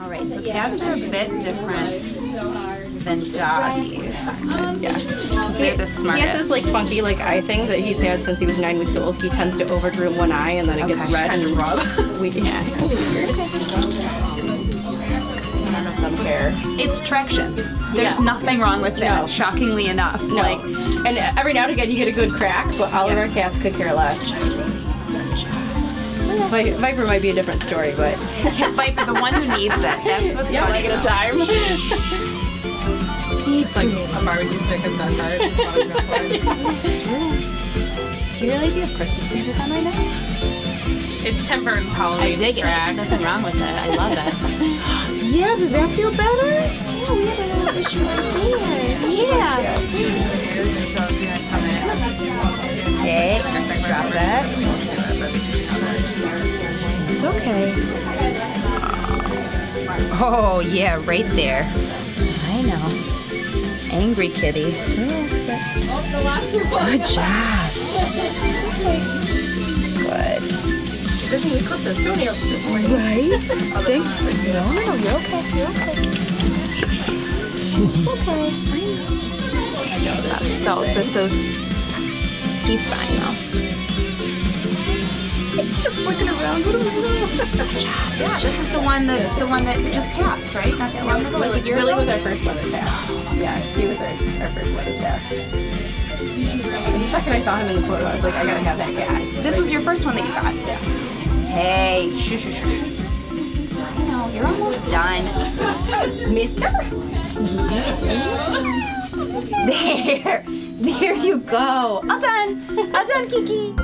All right, so cats are a bit different than doggies. Yeah. Because they're the He smartest. has this like funky like eye thing that he's had since he was 9 weeks old. He tends to overdream one eye and then it gets red and rub. None of them care. It's traction. There's nothing wrong with that, No. shockingly enough. No. Like, And every now and again you get a good crack, but all of our cats could care less. Viper might be a different story, but Viper, the one who needs it. That's what's yeah, funny. I get a dime. Just like a barbecue stick and duck heart. Relax. Do you realize you have Christmas music on right now? It's Tim Burton's Halloween I dig track. it. Nothing wrong with it. I love it. Yeah, does that feel better? Yeah, we have a little issue right there. Yeah. Okay, drop it. It's okay. Oh, yeah, right there. I know. Angry kitty. Relax it. Good job. It's okay. Good. Good thing we clipped those toenails this morning. Right? Thank you. No, you're okay. You're okay. It's okay. Adjust that. So this is. He's fine now. Just looking around. Good job. Yeah, this is the one that just passed, right? Not that long ago, like a year Billy ago. was our first one that passed. Yeah, he was our first one that passed. And the second I saw him in the photo, I was like, I gotta have that cat. This was your first one that you got. Yeah. Hey, shush, shush, shush. I know, you're almost done. Mister? There you go. All done, Kiki.